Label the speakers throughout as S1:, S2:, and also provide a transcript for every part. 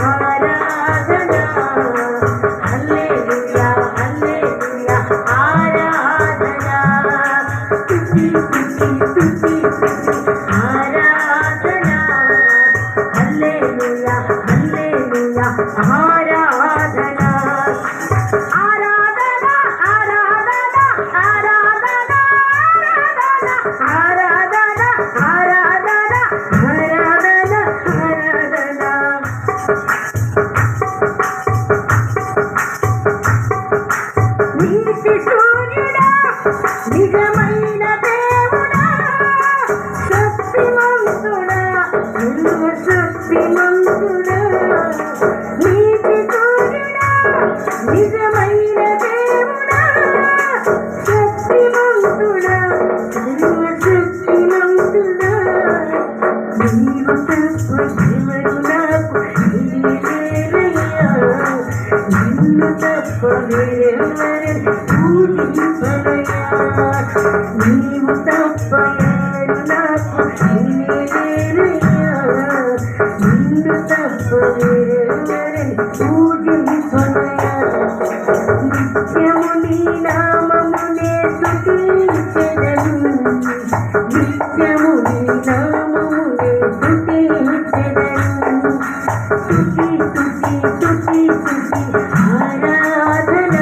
S1: ఆరాధన హల్లెలూయా హల్లెలూయా ఆరాధన స్తుతి స్తుతి స్తుతి ఆరాధన హల్లెలూయా హల్లెలూయా ఆరాధన ఆరాధన ఆరాధన ఆరాధన ఆరాధన ఆరాధన ఆరాధన ఆరాధన నీతి సూర్యుడా నిజమైన దేవుడా శక్తిమంతుడా శక్తిమంతుడా నీతి సూర్యుడా నిజమైన దేవుడా శక్తిమంతుడా శక్తిమంతుడా నీవు తప్ప దేవుడు నాకు లేరయ్యా నిన్ను తప్ప వేరెవరిని పూజింపనయ్యా నీవు తప్ప ఎవరు నాకు లేరయ్యా నిన్ను తప్ప వేరెవరిని పూజింపనయ్యా నిత్యము నీ నామమునే స్తుతించెదను నిత్యము నీ నామమునే స్తుతించెదను స్తుతి స్తుతి స్తుతి స్తుతి ఆరాధన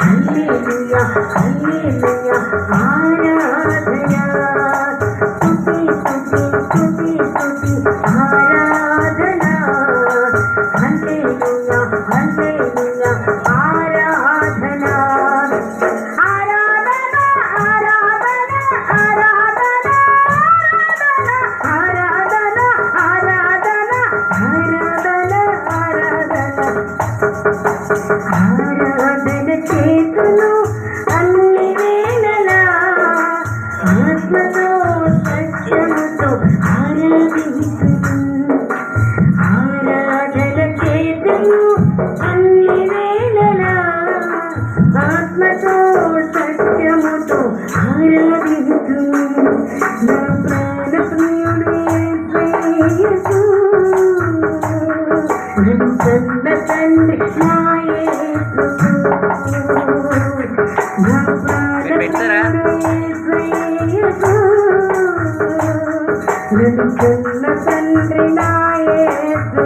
S1: హల్లెలూయా హల్లెలూయా ఆరాధన స్తుతి స్తుతి స్తుతి స్తుతి ఆరాధన హల్లెలూయా హల్లెలూయా ఆరాధన ఆరాధన ఆరాధన ఆరాధన ఆరాధన ఆరాధన ఆరాధన ఆరాధన చేతులు అన్ని వేళలా ఆత్మతో సత్యముతో ఆరాధించును ఆరాధన చేతులు అన్ని వేళలా ఆత్మతో సత్యముతో ఆరాధించును నా ప్రాణ ప్రియుడు యేసు నన్ను కన్న తండ్రి నా యేసు నా ప్రాణ ప్రియుడు యేసు నన్ను కన్న తండ్రి నా యేసు